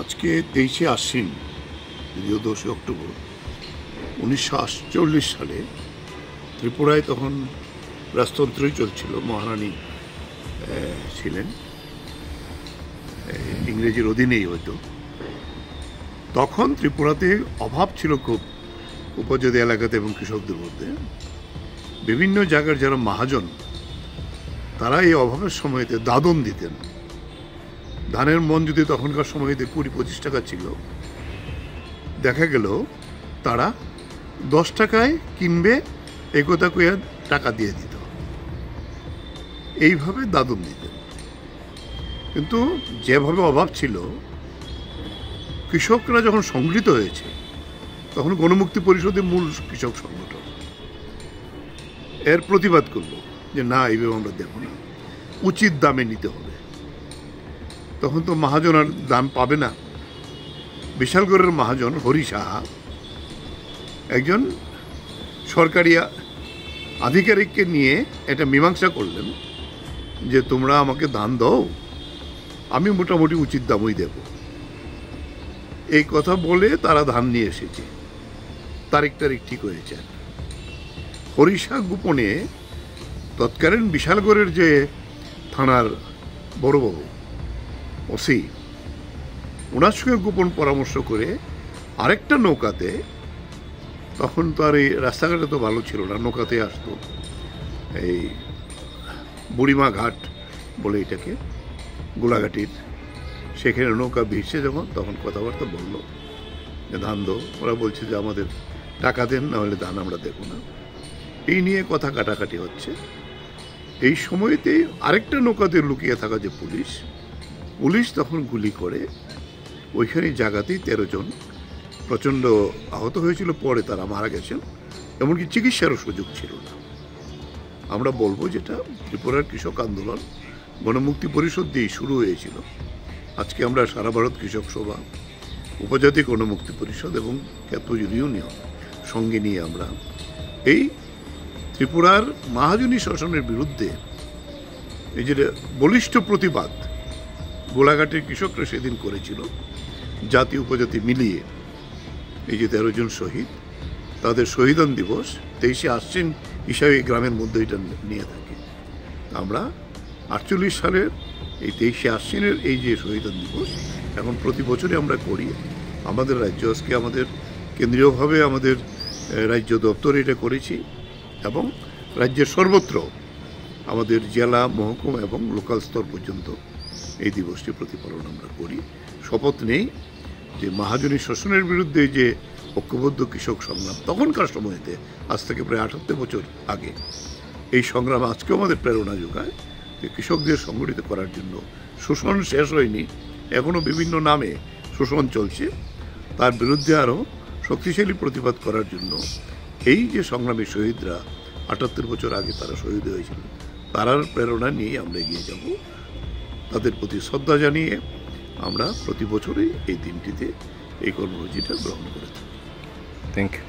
আজকে 23শে আশ্বিন, যদিও 2শে অক্টোবর 1948 সালে ত্রিপুরায় তখন রাজতন্ত্রই চলছিল। মহারানী ছিলেন, ইংরেজির অধীনেই হয়তো। তখন ত্রিপুরাতে অভাব ছিল খুব, উপজাতি এলাকাতে এবং কৃষকদের মধ্যে। বিভিন্ন জায়গার যারা মহাজন, তারা এই অভাবের সময়তে দাদন দিতেন। ধানের মন যদি তখনকার সময়তে 20-25 টাকা ছিল, দেখা গেল তারা 10 টাকায় কিনবে, একথা কইয়া টাকা দিয়ে দিত। এইভাবে দাদন দিতেন। কিন্তু যেভাবে অভাব ছিল, কৃষকরা যখন সংগঠিত হয়েছে, তখন গণমুক্তি পরিষদের মূল কৃষক সংগঠন এর প্রতিবাদ করলো যে না, এইভাবে আমরা দেব না, উচিত দামে নিতে হবে। তখন তো মহাজন আর দাম পাবে না। বিশালগড়ের মহাজন হরি সাহা একজন সরকারি আধিকারিককে নিয়ে এটা মীমাংসা করলেন যে তোমরা আমাকে ধান দাও, আমি মোটামুটি উচিত দামই দেব। এই কথা বলে তারা ধান নিয়ে এসেছে, তারিখ ঠিক হয়েছে। হরি সাহা গোপনে তৎকালীন বিশালগড়ের যে থানার বড়বাবু ওসি, ওনার সঙ্গে গোপন পরামর্শ করে আরেকটা নৌকাতে, তখন তো আর এই রাস্তাঘাটে তো ভালো ছিল না, নৌকাতে আসতো, এই বুড়িমা ঘাট বলে এটাকে, গোলাঘাটির, সেখানে নৌকা ভিড়ছে যখন, তখন কথাবার্তা বললো যে ধান দো। ওরা বলছে যে আমাদের টাকা দেন, না হলে ধান আমরা দেবো না। এই নিয়ে কথা কাটাকাটি হচ্ছে। এই সময়তেই আরেকটা নৌকাতে লুকিয়ে থাকা যে পুলিশ তখন গুলি করে ওইখানে জায়গাতেই 13 জন প্রচণ্ড আহত হয়েছিল। পরে তারা মারা গেছেন, এমনকি চিকিৎসারও সুযোগ ছিল না। আমরা বলবো যেটা ত্রিপুরার কৃষক আন্দোলন গণমুক্তি পরিষদ দিয়ে শুরু হয়েছিল। আজকে আমরা সারা ভারত কৃষক সভা, উপজাতি গণমুক্তি পরিষদ এবং ক্যাথলিক ইউনিয়ন সঙ্গে নিয়ে আমরা এই ত্রিপুরার মহাজনী শাসনের বিরুদ্ধে এই যে বলিষ্ঠ প্রতিবাদ গোলাঘাটের কৃষকরা সেদিন করেছিল, জাতি উপজাতি মিলিয়ে। এই যে 13 জন শহীদ, তাদের শহীদান দিবস 23শে আশ্বিন হিসাবে গ্রামের মধ্যে এটা নিয়ে থাকে। আমরা 48 সালের এই 23শে আশ্বিনের এই যে শহীদান দিবস এখন প্রতি বছরই আমরা করি। আমাদের রাজ্য আজকে আমাদের কেন্দ্রীয়ভাবে আমাদের রাজ্য দপ্তরে এটা করেছি, এবং রাজ্যের সর্বত্র আমাদের জেলা, মহকুমা এবং লোকাল স্তর পর্যন্ত এই দিবসটি প্রতিপালন আমরা করি। শপথ নেই যে মহাজনী শোষণের বিরুদ্ধে যে ঐক্যবদ্ধ কৃষক সংগ্রাম তখনকার সময়তে, আজ থেকে প্রায় 78 বছর আগে, এই সংগ্রাম আজকেও আমাদের প্রেরণা যোগায় যে কৃষকদের সংগঠিত করার জন্য। শোষণ শেষ হয়নি, এখনও বিভিন্ন নামে শোষণ চলছে, তার বিরুদ্ধে আরও শক্তিশালী প্রতিবাদ করার জন্য এই যে সংগ্রামী শহীদরা 78 বছর আগে তারা শহীদ হয়েছিল, তারার প্রেরণা নিয়ে আমরা এগিয়ে যাব। তাদের প্রতি শ্রদ্ধা জানিয়ে আমরা প্রতি বছরই এই দিনটিতে এই কর্মসূচিটা গ্রহণ করে থাকি। Thank you.